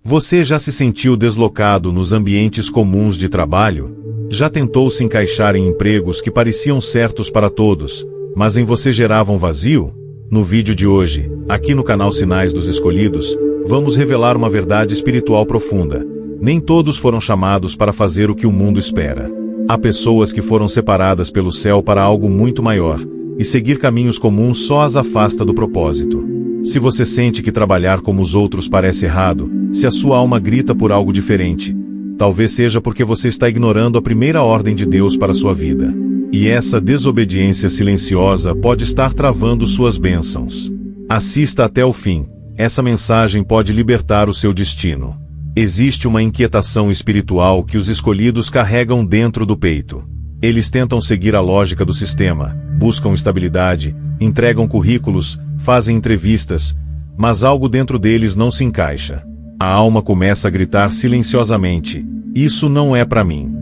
Você já se sentiu deslocado nos ambientes comuns de trabalho? Já tentou se encaixar em empregos que pareciam certos para todos, mas em você geravam vazio? No vídeo de hoje, aqui no canal Sinais dos Escolhidos, vamos revelar uma verdade espiritual profunda. Nem todos foram chamados para fazer o que o mundo espera. Há pessoas que foram separadas pelo céu para algo muito maior, e seguir caminhos comuns só as afasta do propósito. Se você sente que trabalhar como os outros parece errado, se a sua alma grita por algo diferente, talvez seja porque você está ignorando a primeira ordem de Deus para sua vida. E essa desobediência silenciosa pode estar travando suas bênçãos. Assista até o fim. Essa mensagem pode libertar o seu destino. Existe uma inquietação espiritual que os escolhidos carregam dentro do peito. Eles tentam seguir a lógica do sistema, buscam estabilidade, entregam currículos, fazem entrevistas, mas algo dentro deles não se encaixa. A alma começa a gritar silenciosamente: "Isso não é para mim."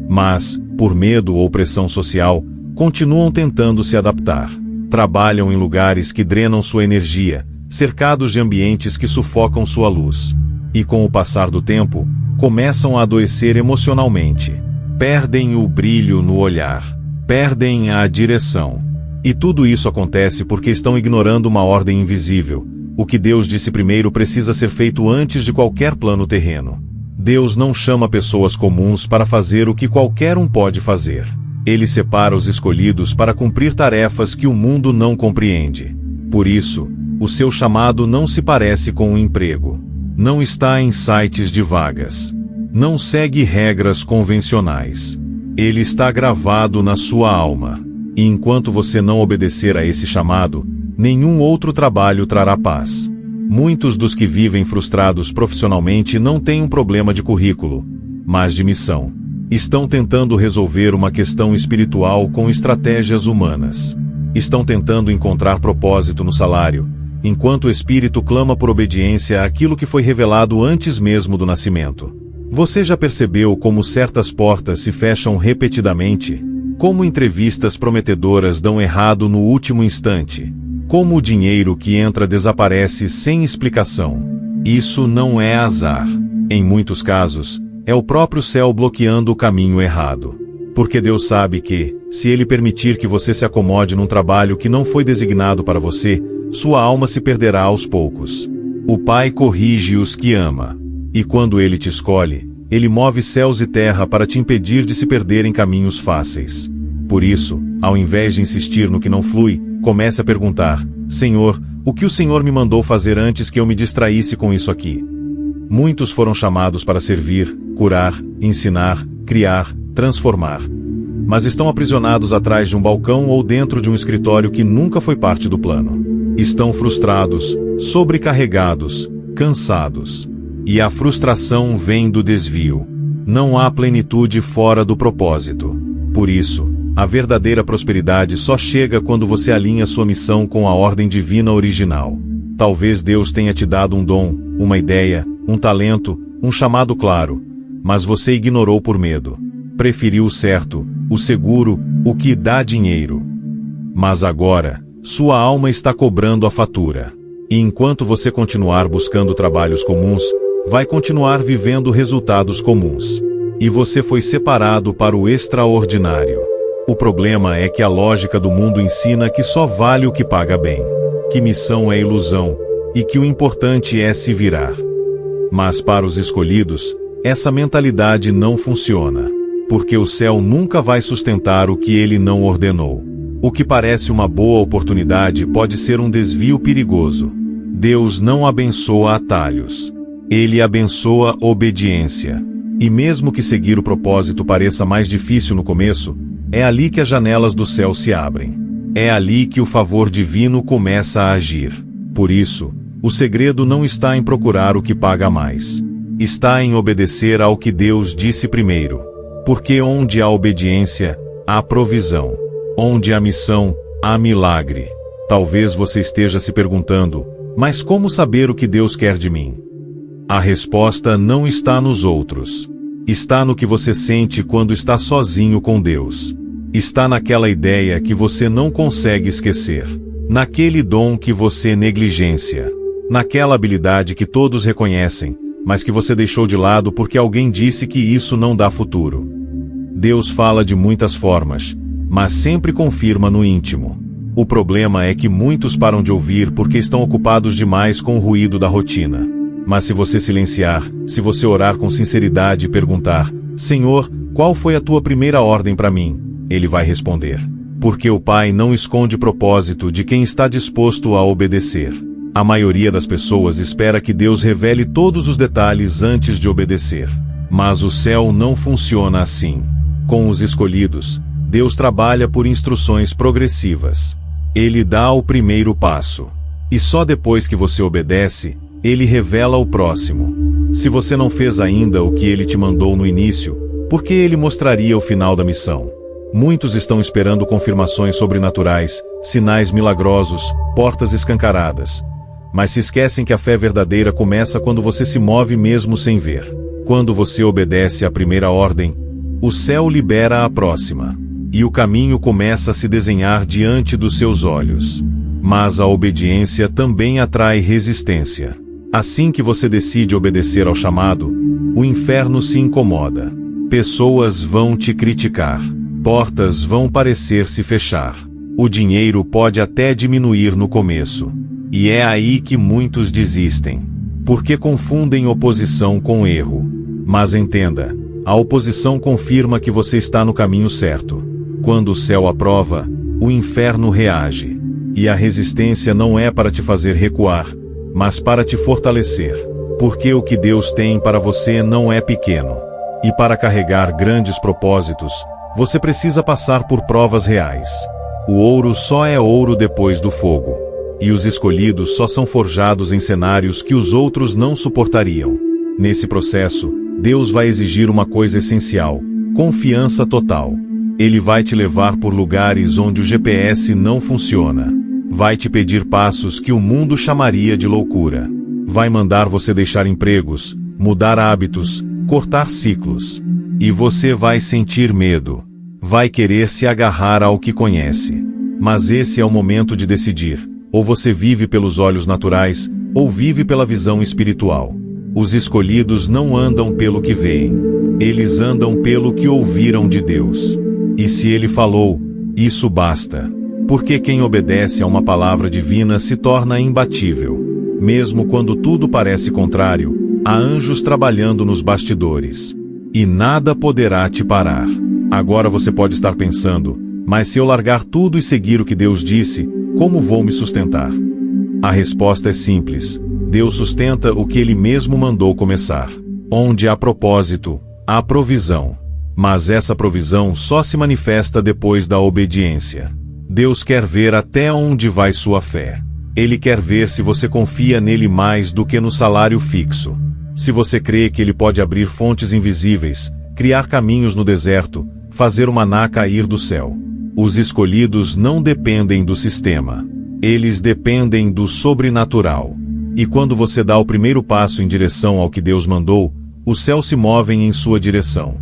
Mas, por medo ou pressão social, continuam tentando se adaptar. Trabalham em lugares que drenam sua energia, cercados de ambientes que sufocam sua luz. E com o passar do tempo, começam a adoecer emocionalmente. Perdem o brilho no olhar. Perdem a direção. E tudo isso acontece porque estão ignorando uma ordem invisível. O que Deus disse primeiro precisa ser feito antes de qualquer plano terreno. Deus não chama pessoas comuns para fazer o que qualquer um pode fazer. Ele separa os escolhidos para cumprir tarefas que o mundo não compreende. Por isso, o seu chamado não se parece com um emprego. Não está em sites de vagas. Não segue regras convencionais. Ele está gravado na sua alma. E enquanto você não obedecer a esse chamado, nenhum outro trabalho trará paz. Muitos dos que vivem frustrados profissionalmente não têm um problema de currículo, mas de missão. Estão tentando resolver uma questão espiritual com estratégias humanas. Estão tentando encontrar propósito no salário, enquanto o espírito clama por obediência àquilo que foi revelado antes mesmo do nascimento. Você já percebeu como certas portas se fecham repetidamente? Como entrevistas prometedoras dão errado no último instante? Como o dinheiro que entra desaparece sem explicação? Isso não é azar. Em muitos casos, é o próprio céu bloqueando o caminho errado. Porque Deus sabe que, se Ele permitir que você se acomode num trabalho que não foi designado para você, sua alma se perderá aos poucos. O Pai corrige os que ama. E quando Ele te escolhe, Ele move céus e terra para te impedir de se perder em caminhos fáceis. Por isso, ao invés de insistir no que não flui, comece a perguntar: Senhor, o que o Senhor me mandou fazer antes que eu me distraísse com isso aqui? Muitos foram chamados para servir, curar, ensinar, criar, transformar. Mas estão aprisionados atrás de um balcão ou dentro de um escritório que nunca foi parte do plano. Estão frustrados, sobrecarregados, cansados. E a frustração vem do desvio. Não há plenitude fora do propósito. Por isso, a verdadeira prosperidade só chega quando você alinha sua missão com a ordem divina original. Talvez Deus tenha te dado um dom, uma ideia, um talento, um chamado claro, mas você ignorou por medo. Preferiu o certo, o seguro, o que dá dinheiro. Mas agora, sua alma está cobrando a fatura. E enquanto você continuar buscando trabalhos comuns, vai continuar vivendo resultados comuns. E você foi separado para o extraordinário. O problema é que a lógica do mundo ensina que só vale o que paga bem, que missão é ilusão, e que o importante é se virar. Mas para os escolhidos, essa mentalidade não funciona, porque o céu nunca vai sustentar o que ele não ordenou. O que parece uma boa oportunidade pode ser um desvio perigoso. Deus não abençoa atalhos. Ele abençoa obediência. E mesmo que seguir o propósito pareça mais difícil no começo, é ali que as janelas do céu se abrem. É ali que o favor divino começa a agir. Por isso, o segredo não está em procurar o que paga mais. Está em obedecer ao que Deus disse primeiro. Porque onde há obediência, há provisão. Onde há missão, há milagre. Talvez você esteja se perguntando: mas como saber o que Deus quer de mim? A resposta não está nos outros. Está no que você sente quando está sozinho com Deus. Está naquela ideia que você não consegue esquecer. Naquele dom que você negligencia. Naquela habilidade que todos reconhecem, mas que você deixou de lado porque alguém disse que isso não dá futuro. Deus fala de muitas formas, mas sempre confirma no íntimo. O problema é que muitos param de ouvir porque estão ocupados demais com o ruído da rotina. Mas se você silenciar, se você orar com sinceridade e perguntar: Senhor, qual foi a tua primeira ordem para mim? Ele vai responder. Porque o Pai não esconde propósito de quem está disposto a obedecer. A maioria das pessoas espera que Deus revele todos os detalhes antes de obedecer. Mas o céu não funciona assim. Com os escolhidos, Deus trabalha por instruções progressivas. Ele dá o primeiro passo. E só depois que você obedece, Ele revela o próximo. Se você não fez ainda o que Ele te mandou no início, por que Ele mostraria o final da missão? Muitos estão esperando confirmações sobrenaturais, sinais milagrosos, portas escancaradas. Mas se esquecem que a fé verdadeira começa quando você se move mesmo sem ver. Quando você obedece à primeira ordem, o céu libera a próxima. E o caminho começa a se desenhar diante dos seus olhos. Mas a obediência também atrai resistência. Assim que você decide obedecer ao chamado, o inferno se incomoda. Pessoas vão te criticar. Portas vão parecer se fechar. O dinheiro pode até diminuir no começo. E é aí que muitos desistem. Porque confundem oposição com erro. Mas entenda, a oposição confirma que você está no caminho certo. Quando o céu aprova, o inferno reage. E a resistência não é para te fazer recuar, mas para te fortalecer. Porque o que Deus tem para você não é pequeno. E para carregar grandes propósitos, você precisa passar por provas reais. O ouro só é ouro depois do fogo. E os escolhidos só são forjados em cenários que os outros não suportariam. Nesse processo, Deus vai exigir uma coisa essencial: confiança total. Ele vai te levar por lugares onde o GPS não funciona. Vai te pedir passos que o mundo chamaria de loucura. Vai mandar você deixar empregos, mudar hábitos, cortar ciclos. E você vai sentir medo. Vai querer se agarrar ao que conhece. Mas esse é o momento de decidir. Ou você vive pelos olhos naturais, ou vive pela visão espiritual. Os escolhidos não andam pelo que veem. Eles andam pelo que ouviram de Deus. E se Ele falou, isso basta. Porque quem obedece a uma palavra divina se torna imbatível. Mesmo quando tudo parece contrário, há anjos trabalhando nos bastidores. E nada poderá te parar. Agora você pode estar pensando: mas se eu largar tudo e seguir o que Deus disse, como vou me sustentar? A resposta é simples. Deus sustenta o que Ele mesmo mandou começar. Onde há propósito, há provisão. Mas essa provisão só se manifesta depois da obediência. Deus quer ver até onde vai sua fé. Ele quer ver se você confia nele mais do que no salário fixo. Se você crê que Ele pode abrir fontes invisíveis, criar caminhos no deserto, fazer o maná cair do céu. Os escolhidos não dependem do sistema. Eles dependem do sobrenatural. E quando você dá o primeiro passo em direção ao que Deus mandou, os céus se movem em sua direção.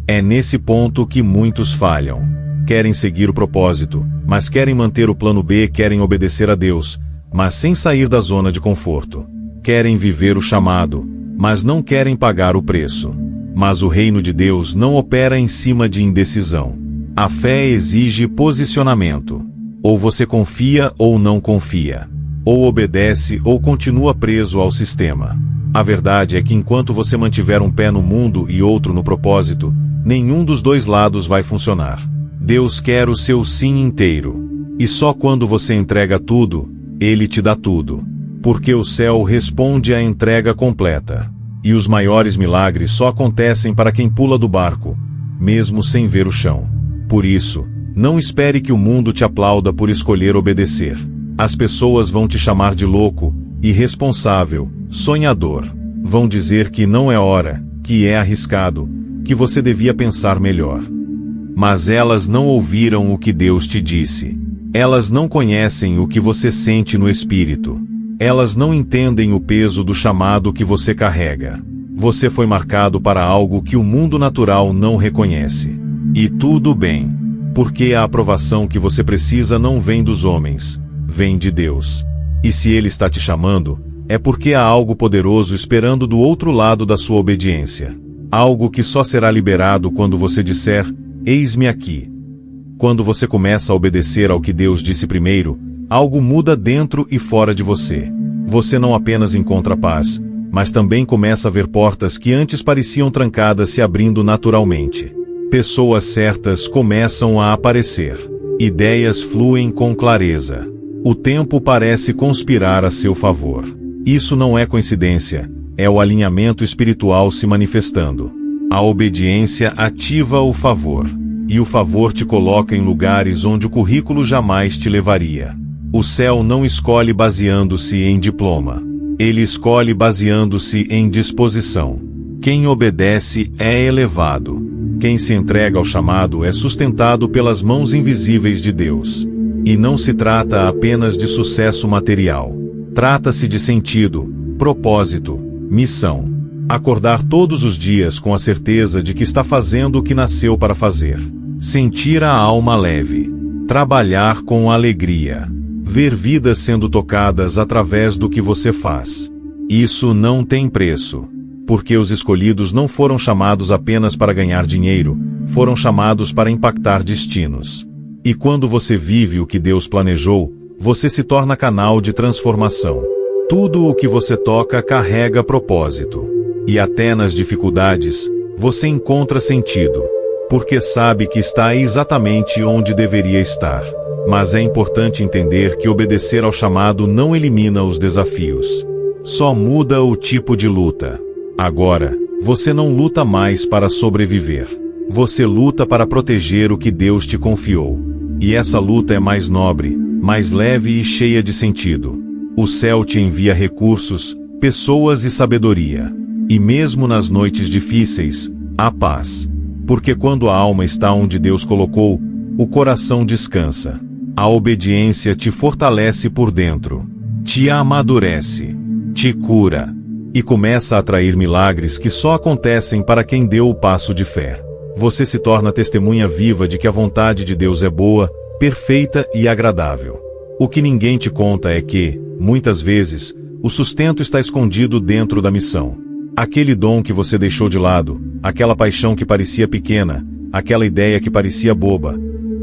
É nesse ponto que muitos falham. Querem seguir o propósito, mas querem manter o plano B, querem obedecer a Deus, mas sem sair da zona de conforto. Querem viver o chamado, mas não querem pagar o preço. Mas o reino de Deus não opera em cima de indecisão. A fé exige posicionamento. Ou você confia ou não confia. Ou obedece ou continua preso ao sistema. A verdade é que enquanto você mantiver um pé no mundo e outro no propósito, nenhum dos dois lados vai funcionar. Deus quer o seu sim inteiro. E só quando você entrega tudo, Ele te dá tudo. Porque o céu responde à entrega completa. E os maiores milagres só acontecem para quem pula do barco, mesmo sem ver o chão. Por isso, não espere que o mundo te aplauda por escolher obedecer. As pessoas vão te chamar de louco, irresponsável, sonhador. Vão dizer que não é hora, que é arriscado, que você devia pensar melhor. Mas elas não ouviram o que Deus te disse. Elas não conhecem o que você sente no espírito. Elas não entendem o peso do chamado que você carrega. Você foi marcado para algo que o mundo natural não reconhece. E tudo bem, porque a aprovação que você precisa não vem dos homens, vem de Deus. E se Ele está te chamando, é porque há algo poderoso esperando do outro lado da sua obediência. Algo que só será liberado quando você disser, eis-me aqui. Quando você começa a obedecer ao que Deus disse primeiro, algo muda dentro e fora de você. Você não apenas encontra paz, mas também começa a ver portas que antes pareciam trancadas se abrindo naturalmente. Pessoas certas começam a aparecer. Ideias fluem com clareza. O tempo parece conspirar a seu favor. Isso não é coincidência, é o alinhamento espiritual se manifestando. A obediência ativa o favor. E o favor te coloca em lugares onde o currículo jamais te levaria. O céu não escolhe baseando-se em diploma. Ele escolhe baseando-se em disposição. Quem obedece é elevado. Quem se entrega ao chamado é sustentado pelas mãos invisíveis de Deus. E não se trata apenas de sucesso material. Trata-se de sentido, propósito, missão. Acordar todos os dias com a certeza de que está fazendo o que nasceu para fazer. Sentir a alma leve. Trabalhar com alegria. Ver vidas sendo tocadas através do que você faz. Isso não tem preço. Porque os escolhidos não foram chamados apenas para ganhar dinheiro, foram chamados para impactar destinos. E quando você vive o que Deus planejou, você se torna canal de transformação. Tudo o que você toca carrega propósito. E até nas dificuldades, você encontra sentido. Porque sabe que está exatamente onde deveria estar. Mas é importante entender que obedecer ao chamado não elimina os desafios. Só muda o tipo de luta. Agora, você não luta mais para sobreviver. Você luta para proteger o que Deus te confiou. E essa luta é mais nobre, mais leve e cheia de sentido. O céu te envia recursos, pessoas e sabedoria. E mesmo nas noites difíceis, há paz. Porque quando a alma está onde Deus colocou, o coração descansa. A obediência te fortalece por dentro. Te amadurece. Te cura. E começa a atrair milagres que só acontecem para quem deu o passo de fé. Você se torna testemunha viva de que a vontade de Deus é boa, perfeita e agradável. O que ninguém te conta é que, muitas vezes, o sustento está escondido dentro da missão. Aquele dom que você deixou de lado, aquela paixão que parecia pequena, aquela ideia que parecia boba,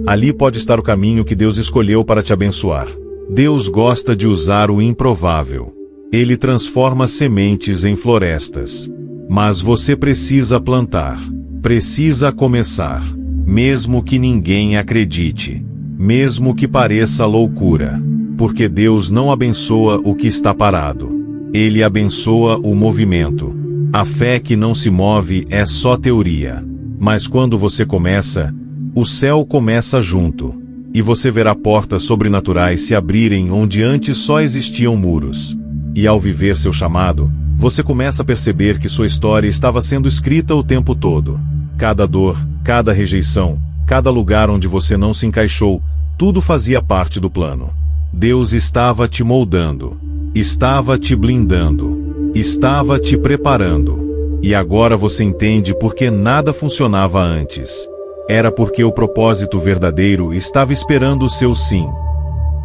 ali pode estar o caminho que Deus escolheu para te abençoar. Deus gosta de usar o improvável. Ele transforma sementes em florestas. Mas você precisa plantar. Precisa começar. Mesmo que ninguém acredite. Mesmo que pareça loucura. Porque Deus não abençoa o que está parado. Ele abençoa o movimento. A fé que não se move é só teoria. Mas quando você começa, o céu começa junto. E você verá portas sobrenaturais se abrirem onde antes só existiam muros. E ao viver seu chamado, você começa a perceber que sua história estava sendo escrita o tempo todo. Cada dor, cada rejeição, cada lugar onde você não se encaixou, tudo fazia parte do plano. Deus estava te moldando, estava te blindando, estava te preparando. E agora você entende por que nada funcionava antes. Era porque o propósito verdadeiro estava esperando o seu sim.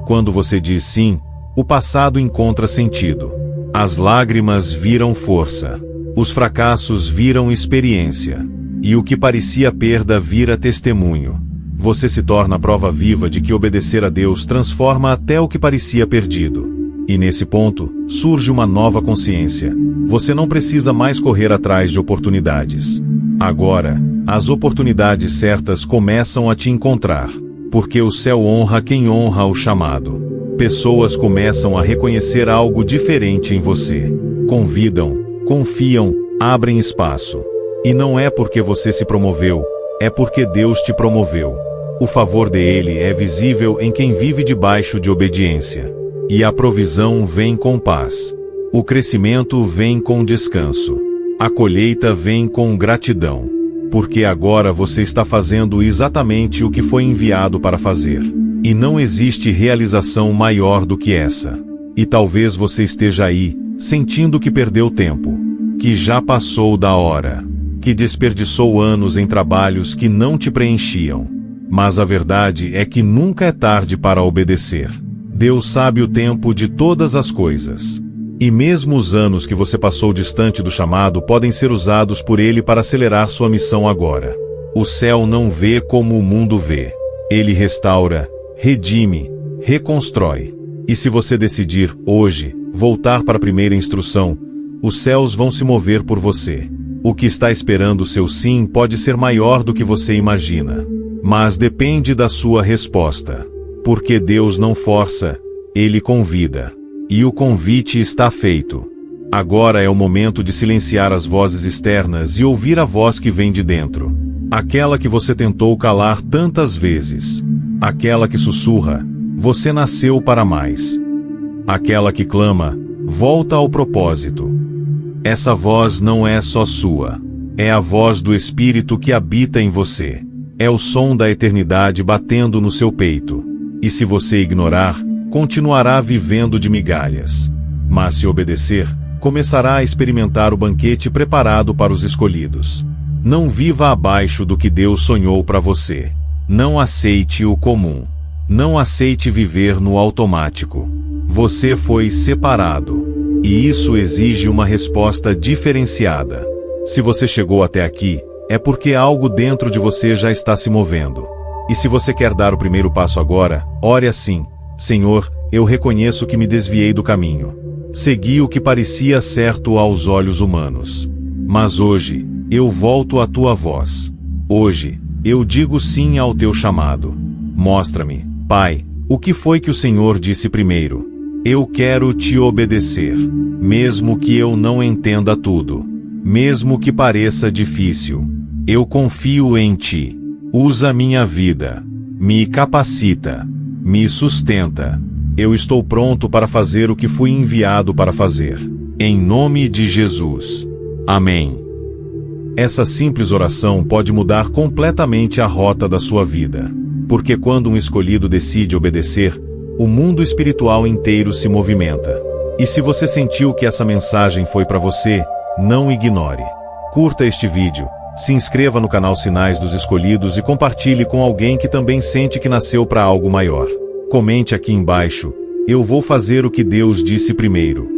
Quando você diz sim, o passado encontra sentido. As lágrimas viram força. Os fracassos viram experiência. E o que parecia perda vira testemunho. Você se torna a prova viva de que obedecer a Deus transforma até o que parecia perdido. E nesse ponto, surge uma nova consciência. Você não precisa mais correr atrás de oportunidades. Agora, as oportunidades certas começam a te encontrar. Porque o céu honra quem honra o chamado. Pessoas começam a reconhecer algo diferente em você. Convidam, confiam, abrem espaço. E não é porque você se promoveu, é porque Deus te promoveu. O favor dele é visível em quem vive debaixo de obediência. E a provisão vem com paz. O crescimento vem com descanso. A colheita vem com gratidão. Porque agora você está fazendo exatamente o que foi enviado para fazer. E não existe realização maior do que essa. E talvez você esteja aí, sentindo que perdeu tempo. Que já passou da hora. Que desperdiçou anos em trabalhos que não te preenchiam. Mas a verdade é que nunca é tarde para obedecer. Deus sabe o tempo de todas as coisas. E mesmo os anos que você passou distante do chamado podem ser usados por Ele para acelerar sua missão agora. O céu não vê como o mundo vê. Ele restaura, redime, reconstrói. E se você decidir, hoje, voltar para a primeira instrução, os céus vão se mover por você. O que está esperando o seu sim pode ser maior do que você imagina. Mas depende da sua resposta. Porque Deus não força, Ele convida. E o convite está feito. Agora é o momento de silenciar as vozes externas e ouvir a voz que vem de dentro. Aquela que você tentou calar tantas vezes. Aquela que sussurra, você nasceu para mais. Aquela que clama, volta ao propósito. Essa voz não é só sua. É a voz do Espírito que habita em você. É o som da eternidade batendo no seu peito. E se você ignorar, continuará vivendo de migalhas. Mas se obedecer, começará a experimentar o banquete preparado para os escolhidos. Não viva abaixo do que Deus sonhou para você. Não aceite o comum. Não aceite viver no automático. Você foi separado. E isso exige uma resposta diferenciada. Se você chegou até aqui, é porque algo dentro de você já está se movendo. E se você quer dar o primeiro passo agora, ore assim: Senhor, eu reconheço que me desviei do caminho. Segui o que parecia certo aos olhos humanos. Mas hoje, eu volto à tua voz. Hoje, eu digo sim ao teu chamado. Mostra-me, Pai, o que foi que o Senhor disse primeiro. Eu quero te obedecer, mesmo que eu não entenda tudo. Mesmo que pareça difícil. Eu confio em ti. Usa minha vida. Me capacita. Me sustenta. Eu estou pronto para fazer o que fui enviado para fazer. Em nome de Jesus. Amém. Essa simples oração pode mudar completamente a rota da sua vida. Porque quando um escolhido decide obedecer, o mundo espiritual inteiro se movimenta. E se você sentiu que essa mensagem foi para você, não ignore. Curta este vídeo, se inscreva no canal Sinais dos Escolhidos e compartilhe com alguém que também sente que nasceu para algo maior. Comente aqui embaixo: eu vou fazer o que Deus disse primeiro.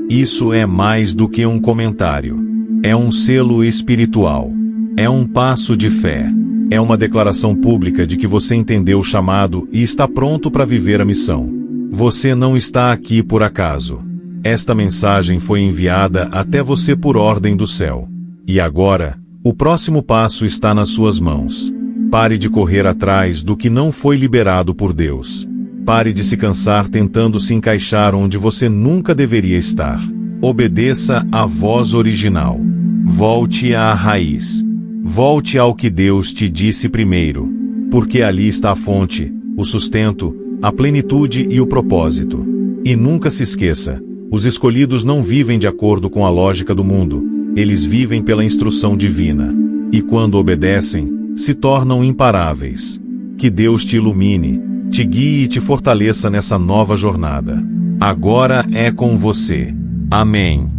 Isso é mais do que um comentário. É um selo espiritual. É um passo de fé. É uma declaração pública de que você entendeu o chamado e está pronto para viver a missão. Você não está aqui por acaso. Esta mensagem foi enviada até você por ordem do céu. E agora, o próximo passo está nas suas mãos. Pare de correr atrás do que não foi liberado por Deus. Pare de se cansar tentando se encaixar onde você nunca deveria estar. Obedeça à voz original. Volte à raiz. Volte ao que Deus te disse primeiro. Porque ali está a fonte, o sustento, a plenitude e o propósito. E nunca se esqueça: os escolhidos não vivem de acordo com a lógica do mundo, eles vivem pela instrução divina. E quando obedecem, se tornam imparáveis. Que Deus te ilumine, te guie e te fortaleça nessa nova jornada. Agora é com você. Amém.